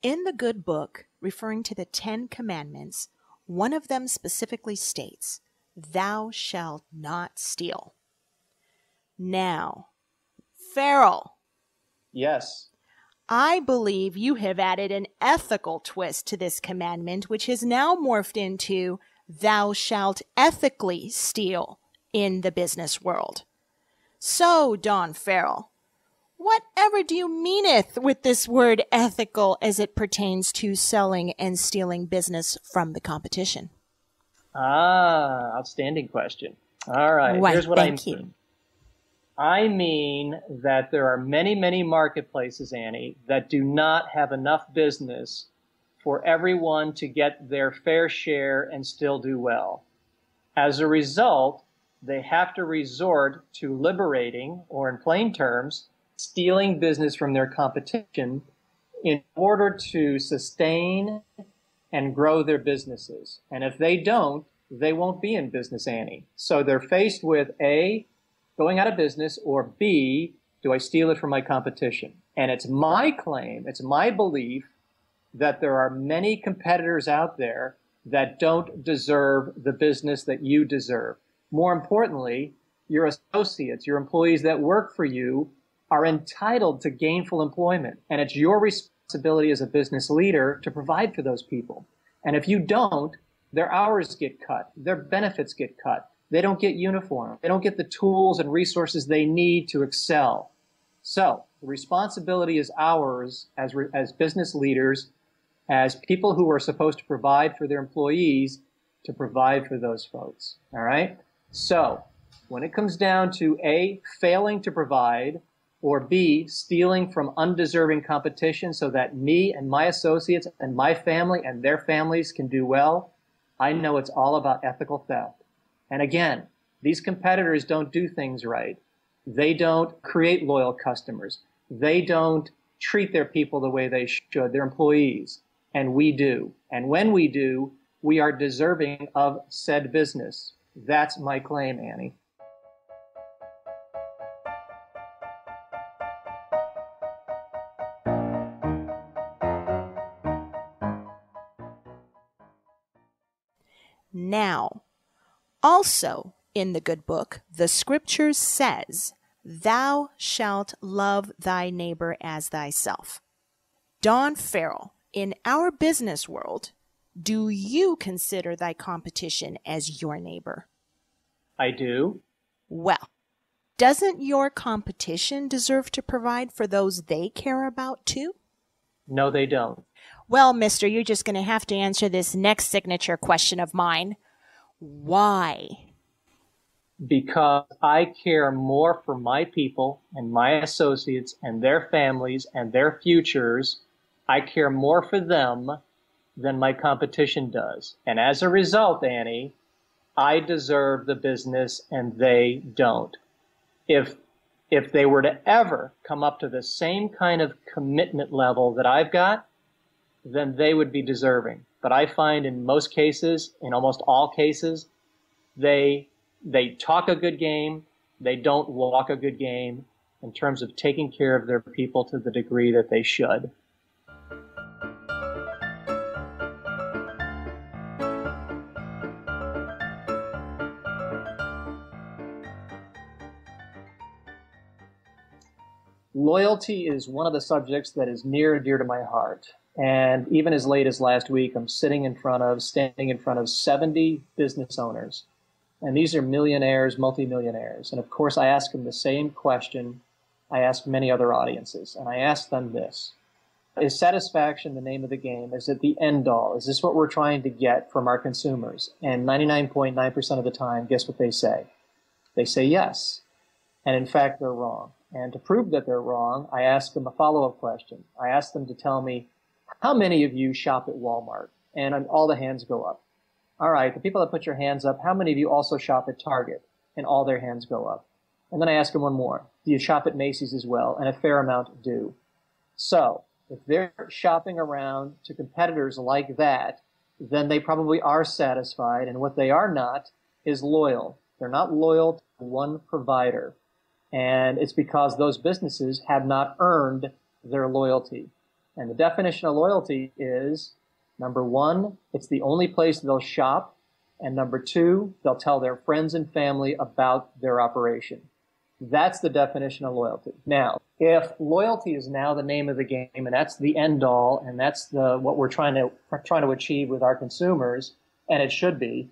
In the good book, referring to the 10 commandments, one of them specifically states, "Thou shalt not steal." Now, Farrell, Yes. I believe you have added an ethical twist to this commandment, which has now morphed into, "Thou shalt ethically steal" in the business world. So, Don Farrell, whatever do you meaneth with this word ethical as it pertains to selling and stealing business from the competition? Outstanding question. All right, Why, here's what I thank you. mean. I mean that there are many, many marketplaces, Annie, that do not have enough business for everyone to get their fair share and still do well. As a result, they have to resort to liberating, or in plain terms, stealing business from their competition in order to sustain and grow their businesses. And if they don't, they won't be in business, Annie. So they're faced with A, going out of business, or B, do I steal it from my competition? And it's my claim, it's my belief that there are many competitors out there that don't deserve the business that you deserve. More importantly, your associates, your employees that work for you are entitled to gainful employment. And it's your responsibility as a business leader to provide for those people. And if you don't, their hours get cut, their benefits get cut, they don't get uniform, they don't get the tools and resources they need to excel. So the responsibility is ours as business leaders, as people who are supposed to provide for their employees, to provide for those folks. All right? So when it comes down to A, failing to provide, or B, stealing from undeserving competition so that me and my associates and my family and their families can do well, I know it's all about ethical theft. And again, these competitors don't do things right. They don't create loyal customers. They don't treat their people the way they should, their employees. And we do. And when we do, we are deserving of said business. That's my claim, Annie. Now, also in the good book, the scripture says, "Thou shalt love thy neighbor as thyself." Don Farrell, in our business world, do you consider thy competition as your neighbor? I do. Well, doesn't your competition deserve to provide for those they care about too? No, they don't. Well, mister, you're just going to have to answer this next signature question of mine. Why? Because I care more for my people and my associates and their families and their futures. I care more for them than my competition does. And as a result, Annie, I deserve the business and they don't. If they were to ever come up to the same kind of commitment level that I've got, then they would be deserving. But I find in most cases, in almost all cases, they talk a good game, they don't walk a good game in terms of taking care of their people to the degree that they should. Loyalty is one of the subjects that is near and dear to my heart. And even as late as last week, I'm standing in front of 70 business owners. And these are millionaires, multimillionaires. And of course, I ask them the same question I ask many other audiences. And I ask them this: is satisfaction the name of the game? Is it the end all? Is this what we're trying to get from our consumers? And 99.9% of the time, guess what they say? They say yes. And in fact, they're wrong. And to prove that they're wrong, I ask them a follow-up question. I ask them to tell me, how many of you shop at Walmart? And all the hands go up. All right, the people that put your hands up, how many of you also shop at Target? And all their hands go up. And then I ask them one more. Do you shop at Macy's as well? And a fair amount do. So if they're shopping around to competitors like that, then they probably are satisfied. And what they are not is loyal. They're not loyal to one provider. And it's because those businesses have not earned their loyalty. And the definition of loyalty is, number one, it's the only place they'll shop. And number two, they'll tell their friends and family about their operation. That's the definition of loyalty. Now, if loyalty is now the name of the game and that's the end all and that's what we're trying to achieve with our consumers, and it should be,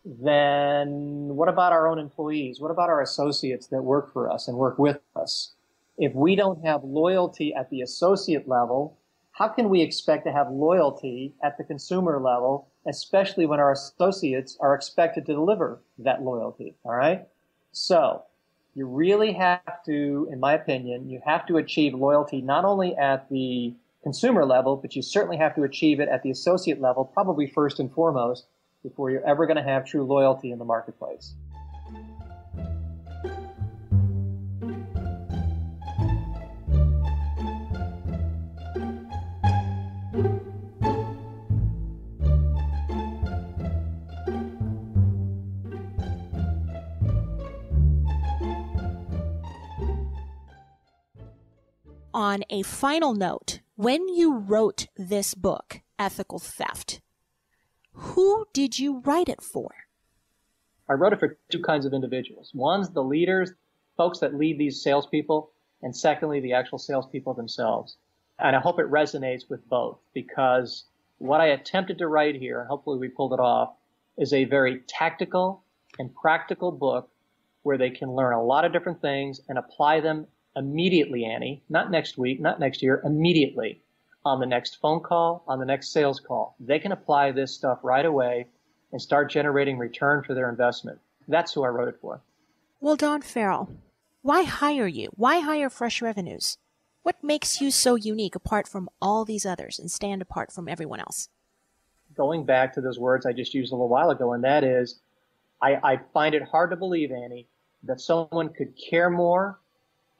then what about our own employees? What about our associates that work for us and work with us? If we don't have loyalty at the associate level, how can we expect to have loyalty at the consumer level, especially when our associates are expected to deliver that loyalty, all right? So you really have to, in my opinion, you have to achieve loyalty not only at the consumer level, but you certainly have to achieve it at the associate level, probably first and foremost, before you're ever going to have true loyalty in the marketplace. On a final note, when you wrote this book, Ethical Theft, who did you write it for? I wrote it for two kinds of individuals. One's the leaders, folks that lead these salespeople, and secondly, the actual salespeople themselves. And I hope it resonates with both, because what I attempted to write here, and hopefully we pulled it off, is a very tactical and practical book where they can learn a lot of different things and apply them immediately, Annie, not next week, not next year, immediately, on the next phone call, on the next sales call. They can apply this stuff right away and start generating return for their investment. That's who I wrote it for. Well, Don Farrell, why hire you? Why hire Fresh Revenues? What makes you so unique apart from all these others and stand apart from everyone else? Going back to those words I just used a little while ago, and that is, I find it hard to believe, Annie, that someone could care more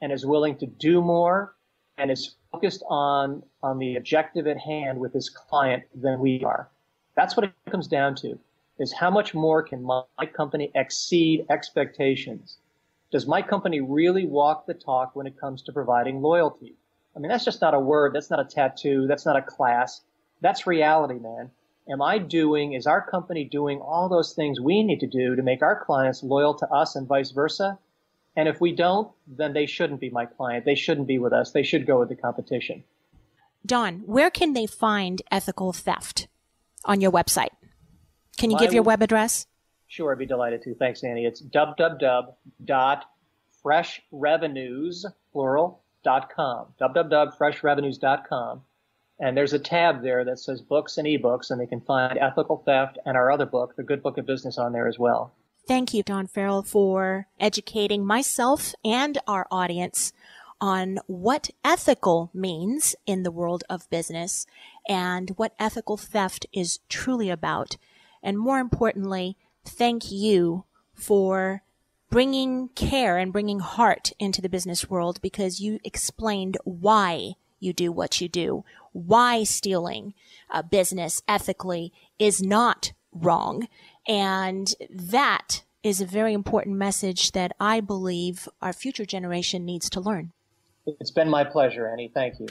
and is willing to do more and is focused on the objective at hand with his client than we are. That's what it comes down to, is how much more can my company exceed expectations? Does my company really walk the talk when it comes to providing loyalty? I mean, that's just not a word. That's not a tattoo. That's not a class. That's reality, man. Is our company doing all those things we need to do to make our clients loyal to us and vice versa? And if we don't, then they shouldn't be my client. They shouldn't be with us. They should go with the competition. Don, where can they find Ethical Theft on your website? Can you give your web address? Sure, I'd be delighted to. Thanks, Annie. It's www.freshrevenues.com. www.freshrevenues.com. And there's a tab there that says books and ebooks, and they can find Ethical Theft and our other book, The Good Book of Business, on there as well. Thank you, Don Farrell, for educating myself and our audience on what ethical means in the world of business and what ethical theft is truly about. And more importantly, thank you for bringing care and bringing heart into the business world, because you explained why you do what you do, why stealing business ethically is not wrong. And that is a very important message that I believe our future generation needs to learn. It's been my pleasure, Annie. Thank you.